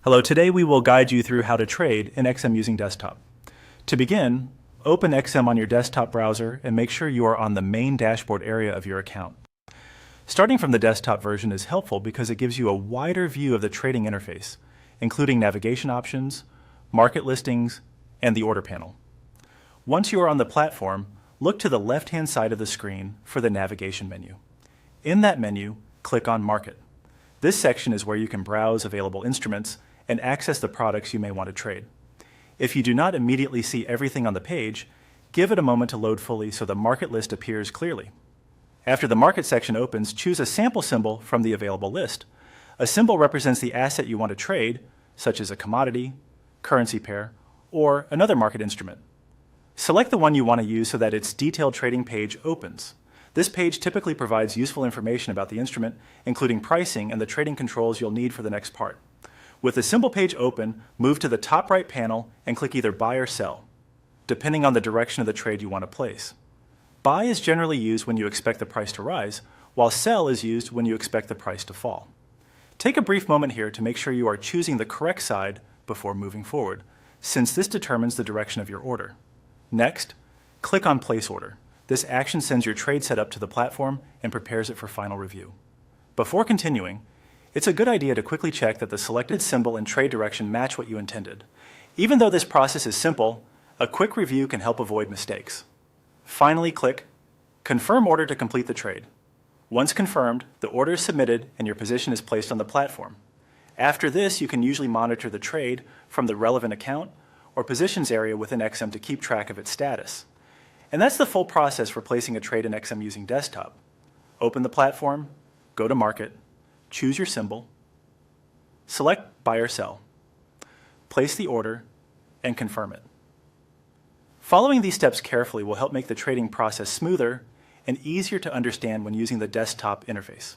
Hello, today we will guide you through how to trade in XM using desktop. To begin, open XM on your desktop browser and make sure you are on the main dashboard area of your account. Starting from the desktop version is helpful because it gives you a wider view of the trading interface, including navigation options, market listings, and the order panel. Once you are on the platform, look to the left-hand side of the screen for the navigation menu. In that menu, click on Market. This section is where you can browse available instruments and access the products you may want to trade. If you do not immediately see everything on the page, give it a moment to load fully so the market list appears clearly. After the market section opens, choose a sample symbol from the available list. A symbol represents the asset you want to trade, such as a commodity, currency pair, or another market instrument. Select the one you want to use so that its detailed trading page opens. This page typically provides useful information about the instrument, including pricing and the trading controls you'll need for the next part. With the symbol page open, move to the top right panel and click either Buy or Sell, depending on the direction of the trade you want to place. Buy is generally used when you expect the price to rise, while Sell is used when you expect the price to fall. Take a brief moment here to make sure you are choosing the correct side before moving forward, since this determines the direction of your order. Next, click on Place Order. This action sends your trade setup to the platform and prepares it for final review. Before continuing, it's a good idea to quickly check that the selected symbol and trade direction match what you intended. Even though this process is simple, a quick review can help avoid mistakes. Finally, click Confirm Order to complete the trade. Once confirmed, the order is submitted and your position is placed on the platform. After this, you can usually monitor the trade from the relevant account or positions area within XM to keep track of its status. And that's the full process for placing a trade in XM using desktop. Open the platform, go to Market, choose your symbol, select Buy or Sell, place the order, and confirm it. Following these steps carefully will help make the trading process smoother and easier to understand when using the desktop interface.